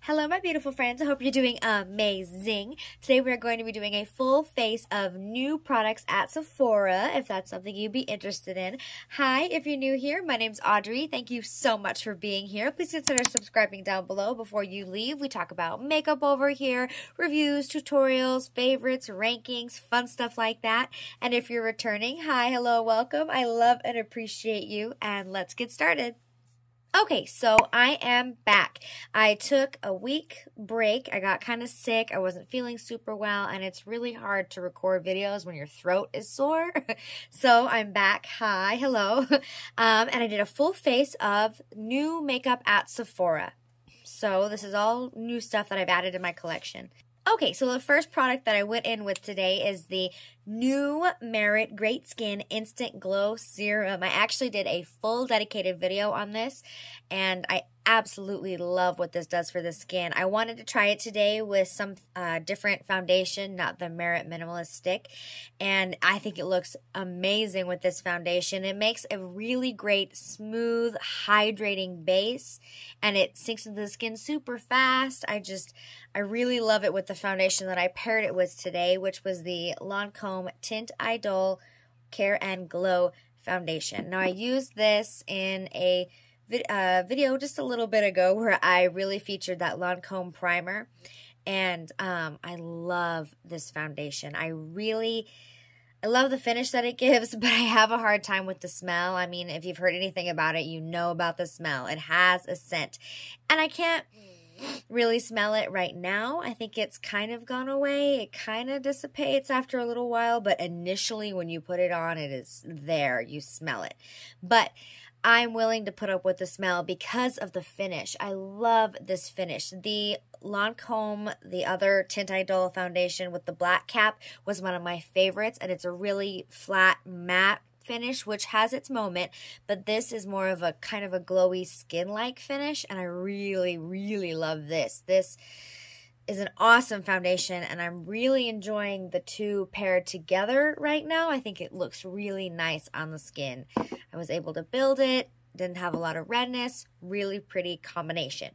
Hello, my beautiful friends. I hope you're doing amazing. Today we are going to be doing a full face of new products at Sephora, if that's something you'd be interested in. Hi, if you're new here, my name's Audrey. Thank you so much for being here. Please consider subscribing down below before you leave. We talk about makeup over here, reviews, tutorials, favorites, rankings, fun stuff like that. And if you're returning, hi, hello, welcome. I love and appreciate you, and let's get started. Okay, so I am back. I took a week break. I got kind of sick. I wasn't feeling super well, and it's really hard to record videos when your throat is sore. So I'm back. Hi, hello. And I did a full face of new makeup at Sephora. So this is all new stuff that I've added to my collection. Okay, so the first product that I went in with today is the new Merit Great Skin Instant Glow Serum. I actually did a full dedicated video on this, and I absolutely love what this does for the skin. I wanted to try it today with some different foundation, not the Merit Minimalist Stick, and I think it looks amazing with this foundation. It makes a really great, smooth, hydrating base, and it sinks into the skin super fast. I really love it with the foundation that I paired it with today, which was the Lancome Tint Idol Care and Glow Foundation. Now, I used this in a video just a little bit ago where I really featured that Lancome primer, and I love this foundation. I love the finish that it gives, but I have a hard time with the smell. I mean, if you've heard anything about it, you know about the smell. It has a scent, and I can't really smell it right now. I think it's kind of gone away. It kind of dissipates after a little while, but initially when you put it on, it is there. You smell it. But I'm willing to put up with the smell because of the finish. I love this finish. The Lancome, the other Tint Idol foundation with the black cap, was one of my favorites, and it's a really flat, matte finish, which has its moment, but this is more of a kind of a glowy skin-like finish, and I really, really love this. This is an awesome foundation, and I'm really enjoying the two paired together right now. I think it looks really nice on the skin. I was able to build it, didn't have a lot of redness, really pretty combination.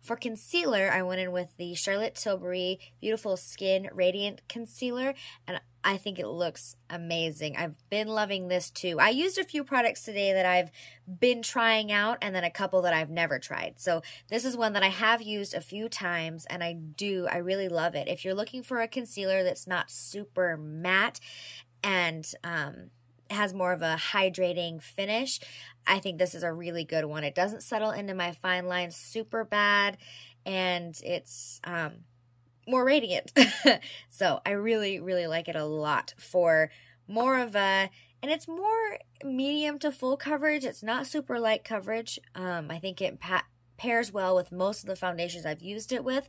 For concealer, I went in with the Charlotte Tilbury Beautiful Skin Radiant Concealer, and I think it looks amazing. I've been loving this too. I used a few products today that I've been trying out, and then a couple that I've never tried. So this is one that I have used a few times, and I really love it. If you're looking for a concealer that's not super matte and has more of a hydrating finish, I think this is a really good one. It doesn't settle into my fine lines super bad, and it's more radiant. So I really, really like it a lot for more of a, and it's more medium to full coverage. It's not super light coverage. I think it pairs well with most of the foundations I've used it with,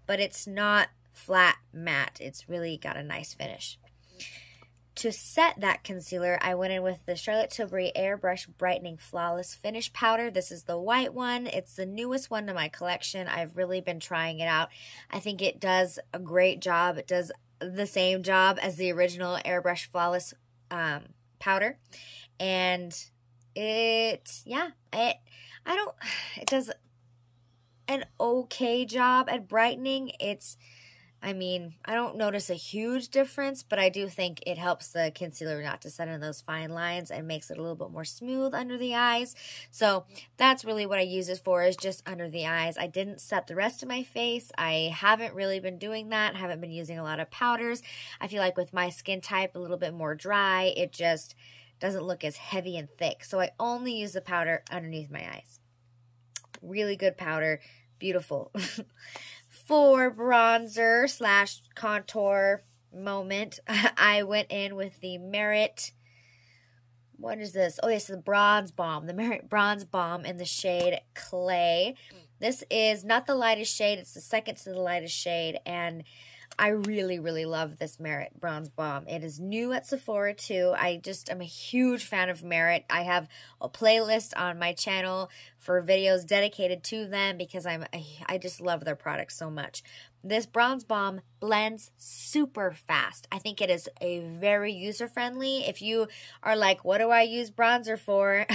but it's not flat matte. It's really got a nice finish. To set that concealer, I went in with the Charlotte Tilbury Airbrush Brightening Flawless Finish Powder. This is the white one. It's the newest one to my collection. I've really been trying it out. I think it does a great job. It does the same job as the original Airbrush Flawless powder. And it does an okay job at brightening. I don't notice a huge difference, but I do think it helps the concealer not to set in those fine lines and makes it a little bit more smooth under the eyes. So that's really what I use it for, is just under the eyes. I didn't set the rest of my face. I haven't really been doing that. I haven't been using a lot of powders. I feel like with my skin type, a little bit more dry, it just doesn't look as heavy and thick. So I only use the powder underneath my eyes. Really good powder. Beautiful. For bronzer / contour moment, I went in with the Merit, what is this? Oh, this is the Bronze Bomb, the Merit Bronze Bomb in the shade Clay. This is not the lightest shade, it's the second to the lightest shade, and I really, really love this Merit Bronze Bomb. It is new at Sephora too. I'm a huge fan of Merit. I have a playlist on my channel for videos dedicated to them because I just love their products so much. This Bronze Bomb blends super fast. I think it is a very user-friendly. If you are like, what do I use bronzer for?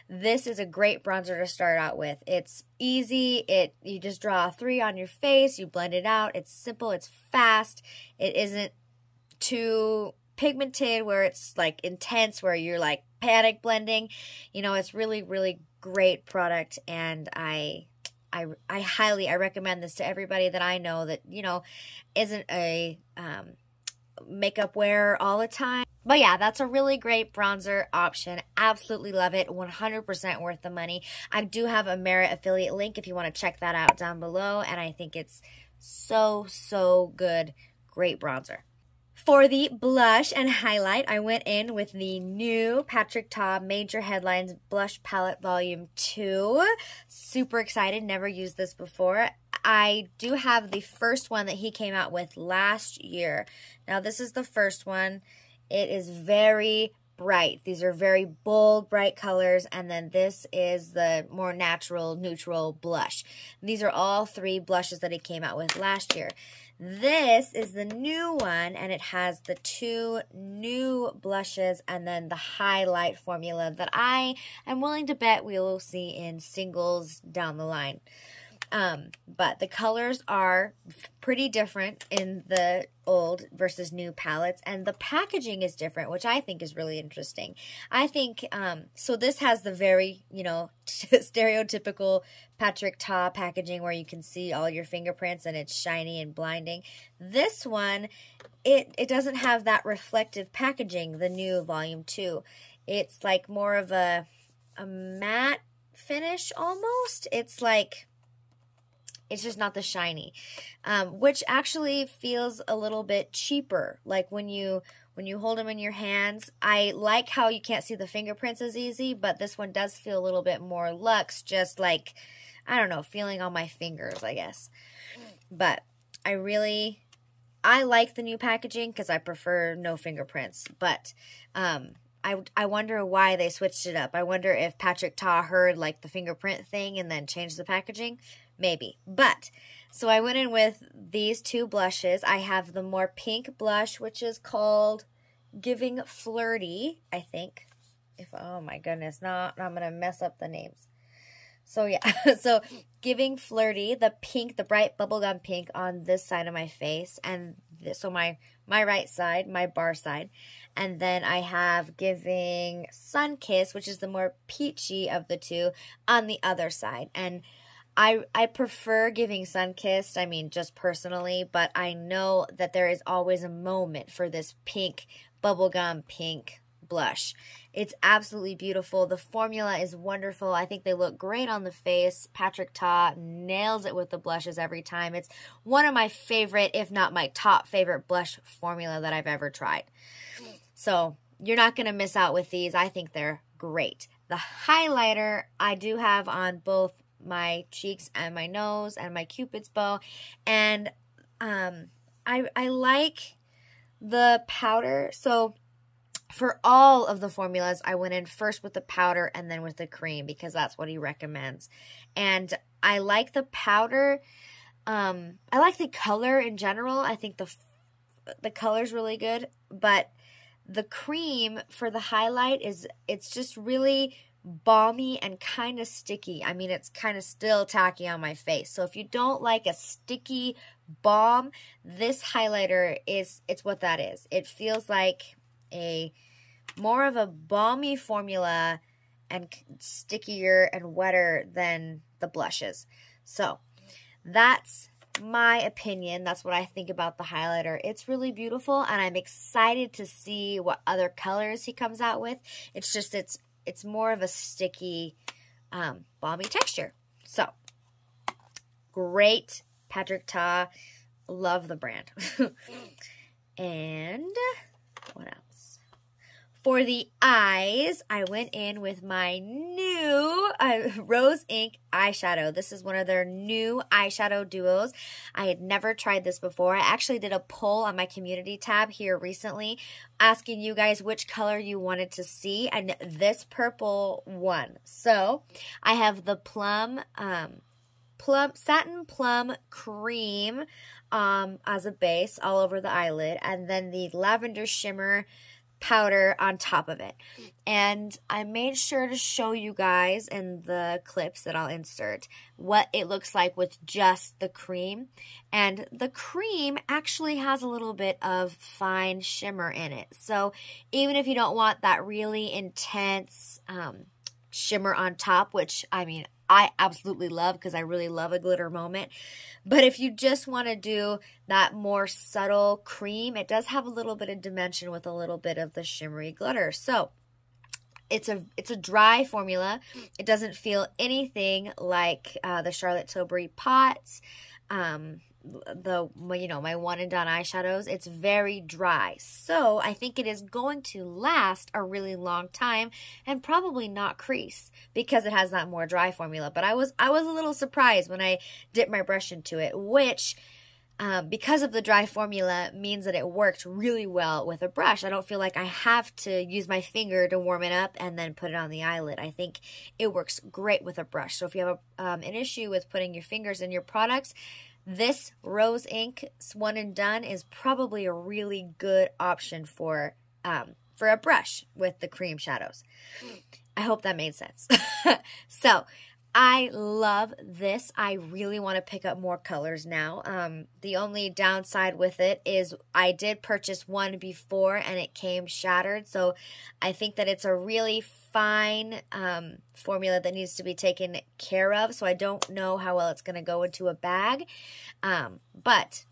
This is a great bronzer to start out with. It's easy. You just draw a 3 on your face. You blend it out. It's simple. It's fast. It isn't too pigmented where it's like intense, where you're like panic blending. You know, it's really, really great product, and I recommend this to everybody that I know that, you know, isn't a makeup wearer all the time. But yeah, that's a really great bronzer option. Absolutely love it. 100% worth the money. I do have a Merit affiliate link if you want to check that out down below, and I think it's so good. Great bronzer. For the blush and highlight, I went in with the new Patrick Ta Major Headlines Blush Palette Volume 2. Super excited. Never used this before. I do have the first one that he came out with last year. Now, this is the first one. It is very bright. These are very bold, bright colors. And then this is the more natural, neutral blush. These are all 3 blushes that he came out with last year. This is the new one, and it has the 2 new blushes and then the highlight formula that I am willing to bet we will see in singles down the line. But the colors are pretty different in the old versus new palettes, and the packaging is different, which I think is really interesting. I think, so this has the very, you know, stereotypical Patrick Ta packaging where you can see all your fingerprints and it's shiny and blinding. This one, it doesn't have that reflective packaging, the new Volume 2. It's like more of a matte finish almost. It's like, it's just not the shiny, which actually feels a little bit cheaper. Like when you hold them in your hands, I like how you can't see the fingerprints as easy, but this one does feel a little bit more luxe, just like, I don't know, feeling on my fingers, I guess. But I like the new packaging because I prefer no fingerprints, but I wonder why they switched it up. I wonder if Patrick Ta heard like the fingerprint thing and then changed the packaging. Maybe. But, so I went in with these 2 blushes. I have the more pink blush, which is called Giving Flirty, I think. Oh my goodness, I'm going to mess up the names. So yeah, so Giving Flirty, the pink, the bright bubblegum pink on this side of my face. And so my right side, my bar side. And then I have Giving Sunkiss, which is the more peachy of the 2, on the other side. And I prefer Giving Sunkissed, I mean, just personally, but I know that there is always a moment for this pink, bubblegum pink blush. It's absolutely beautiful. The formula is wonderful. I think they look great on the face. Patrick Ta nails it with the blushes every time. It's one of my favorite, if not my top favorite blush formula that I've ever tried. So you're not going to miss out with these. I think they're great. The highlighter I do have on both my cheeks and my nose and my Cupid's bow, and I like the powder. So for all of the formulas, I went in first with the powder and then with the cream because that's what he recommends. And I like the powder. I like the color in general. I think the color's really good, but the cream for the highlight it's just really balmy and kind of sticky. I mean, it's kind of still tacky on my face. So if you don't like a sticky balm, this highlighter it's what that is. It feels like a more of a balmy formula and stickier and wetter than the blushes. So that's my opinion. That's what I think about the highlighter. It's really beautiful, and I'm excited to see what other colors he comes out with. It's just it's more of a sticky, balmy texture. So, great Patrick Ta. Love the brand. And what else? For the eyes, I went in with my new Rose Ink eyeshadow. This is one of their new eyeshadow duos. I had never tried this before. I actually did a poll on my community tab here recently asking you guys which color you wanted to see, and this purple won. So I have the satin plum cream as a base all over the eyelid, and then the lavender shimmer powder on top of it. And I made sure to show you guys in the clips that I'll insert what it looks like with just the cream. And the cream actually has a little bit of fine shimmer in it. So even if you don't want that really intense shimmer on top, which I mean I absolutely love because I really love a glitter moment. But if you just want to do that more subtle cream, it does have a little bit of dimension with a little bit of the shimmery glitter. So it's a dry formula. It doesn't feel anything like the Charlotte Tilbury Pots, my one and done eyeshadows. It's very dry, so I think it is going to last a really long time and probably not crease because it has that more dry formula. But I was a little surprised when I dipped my brush into it, which because of the dry formula means that it worked really well with a brush. I don't feel like I have to use my finger to warm it up and then put it on the eyelid. I think it works great with a brush. So if you have an issue with putting your fingers in your products, this Rose Ink one and done is probably a really good option for a brush with the cream shadows. I hope that made sense. So I love this. I really want to pick up more colors now. The only downside with it is I did purchase one before and it came shattered. So I think that it's a really fine formula that needs to be taken care of. So I don't know how well it's going to go into a bag. But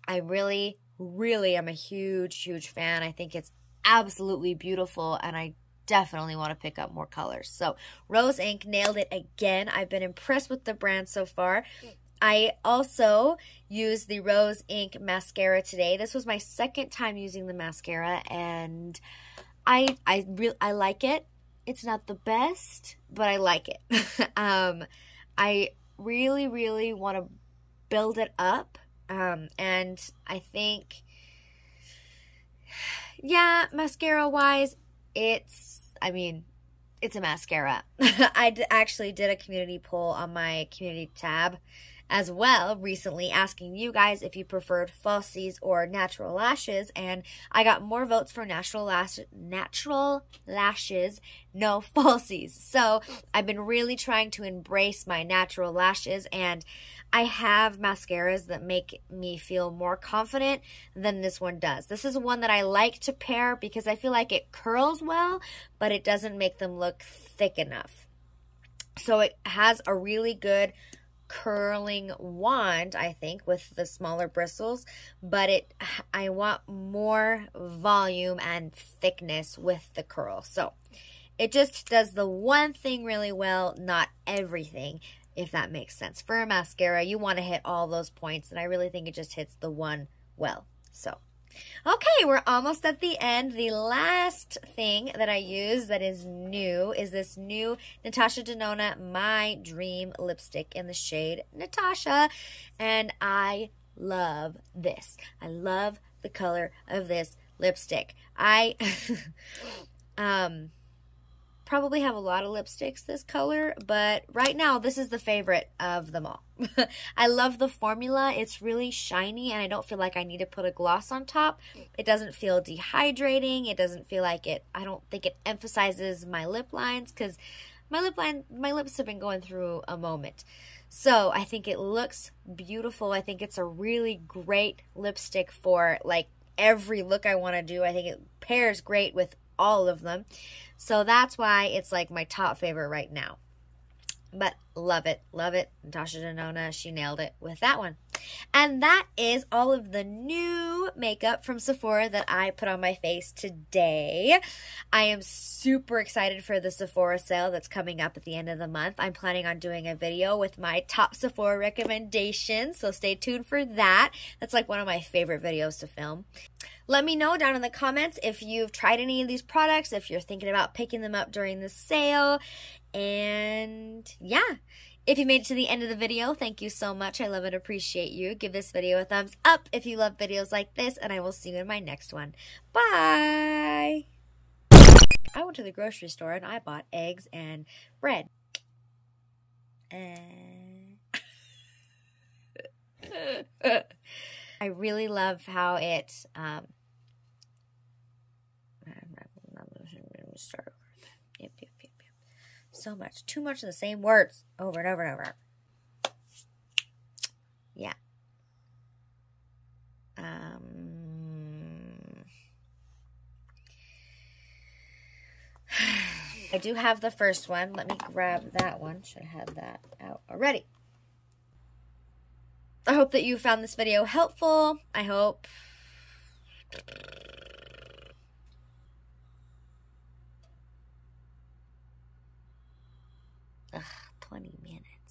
I really, really am a huge, huge fan. I think it's absolutely beautiful, and I definitely want to pick up more colors. So Rose Ink nailed it again. I've been impressed with the brand so far. I also used the Rose Ink mascara today. This was my second time using the mascara, and I like it. It's not the best, but I like it. I really, really want to build it up, and I think, yeah, mascara-wise, it's a mascara. I actually did a community poll on my community tab as well recently, asking you guys if you preferred falsies or natural lashes, and I got more votes for natural lashes, no falsies. So I've been really trying to embrace my natural lashes, and I have mascaras that make me feel more confident than this one does. This is one that I like to pair because I feel like it curls well, but it doesn't make them look thick enough. So it has a really good curling wand, I think, with the smaller bristles, but I want more volume and thickness with the curl. So it just does the one thing really well, not everything, if that makes sense. For a mascara, you want to hit all those points, and I really think it just hits the one well. So okay, we're almost at the end. The last thing that I use that is new is this new Natasha Denona My Dream lipstick in the shade Natasha, and I love this. I love the color of this lipstick. I probably have a lot of lipsticks this color, but right now this is the favorite of them all. I love the formula. It's really shiny, and I don't feel like I need to put a gloss on top. It doesn't feel dehydrating. It doesn't feel like I don't think it emphasizes my lip lines, because my lips have been going through a moment. So I think it looks beautiful. I think it's a really great lipstick for like every look I want to do. I think it pairs great with all of them. So that's why it's like my top favorite right now. But love it. Love it. Natasha Denona, she nailed it with that one. And that is all of the new makeup from Sephora that I put on my face today. I am super excited for the Sephora sale that's coming up at the end of the month. I'm planning on doing a video with my top Sephora recommendations, so stay tuned for that. That's like one of my favorite videos to film. Let me know down in the comments if you've tried any of these products, if you're thinking about picking them up during the sale. And yeah, if you made it to the end of the video, thank you so much. I love and appreciate you. Give this video a thumbs up if you love videos like this, and I will see you in my next one. Bye! I went to the grocery store and I bought eggs and bread. I really love how it, start over. Yep. So much. Too much of the same words over and over and over. Yeah. I do have the first one. Let me grab that one. Should have had that out already. I hope that you found this video helpful. I hope. Ugh, 20 minutes.